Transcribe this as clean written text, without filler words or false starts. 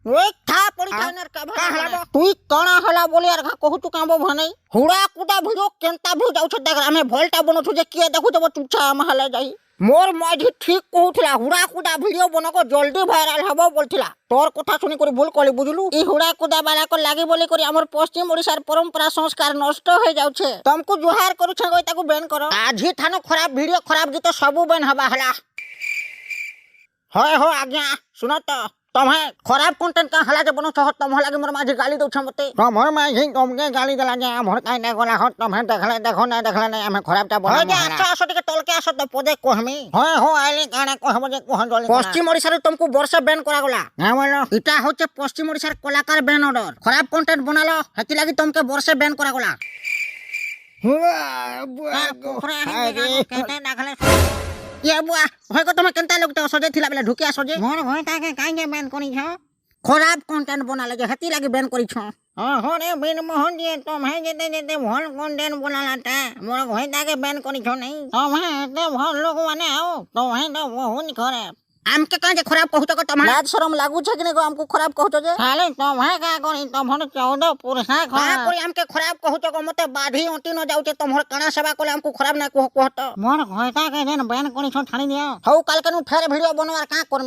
ওই থা পড়ি থাইনার কা ভালা তুই কণা হলা বলি আর কহু তু কাঁবো ভানাই হুড়া কুটা ভিডিও কেনতা ভিউ যাউছ দেখ আমি ভলটা বনছু যে কিয়ে দেখু দেব তুছা আমহালা যাই মোর মাঝি ঠিক কহুছিলা হুড়া কুটা ভিডিও বনকো জলদি ভাইরাল হবো বলছিলা তোর কথা শুনি করে ভুল কলি বুঝলু ই হুড়া কুটা বালাক লাগি বলি করে আমার পশ্চিম ওড়িশার পরম্পরা সংস্কার নষ্ট হয়ে যাচ্ছে তমকু জুহার করুছ গই তাকু বেন করো আজি থানো খরাপ ভিডিও খরাপ গীত সবু বেন হবা হলা হয় হয় আজ্ঞা শুনো তো तुम्हें खराब कंटेंट का हला जे बनो छ तुम लगे मोर माझी गाली दउ छ मते तुमर माझी तुमके गाली देला जे हमर काई ने गोला हो तुम्हें देखले नहीं हमें खराब ता बनो हो जा आसो टिके तलके आसो त पदे कहमी होय हो आइले गाना कहब जे कह जली पश्चिम ओडिसा रे तुमको वर्ष बैन करा गला हां बोलो इटा होचे पश्चिम ओडिसा रे कलाकार बैन ऑर्डर खराब कंटेंट बनालो हेति लागि तुमके वर्ष बैन करा गला ये बुआ होय को तुम केनता लोग तो सजे थिला बेला ढुकिया सजे मोर होय ताके कांगे बैन करी छ खराब कंटेंट बनाले जे हती लागि बैन करी छ हां हो रे बिन मोहन जी तुम है जेते भल कंटेंट बनालाता मोर होय ताके बैन करी छ नहीं तुम है एते भल लोग माने आओ तुम है तो बहुत खराब हमके कांजे खराब कहू तो तुम लाज शरम लागू छ कि ने हमको खराब कहू तो जे हाले तुम है का करी तुम 14 पुरुष है का कोई हमके खराब कहू तो मते बाधी ओटी न जाउ तुम कणा सेवा कोले हमको खराब ना कहू तो मोर होय ताके जेन बैन करी छ ठानी दियो हौ काल के नु फेर वीडियो बनवार का करमे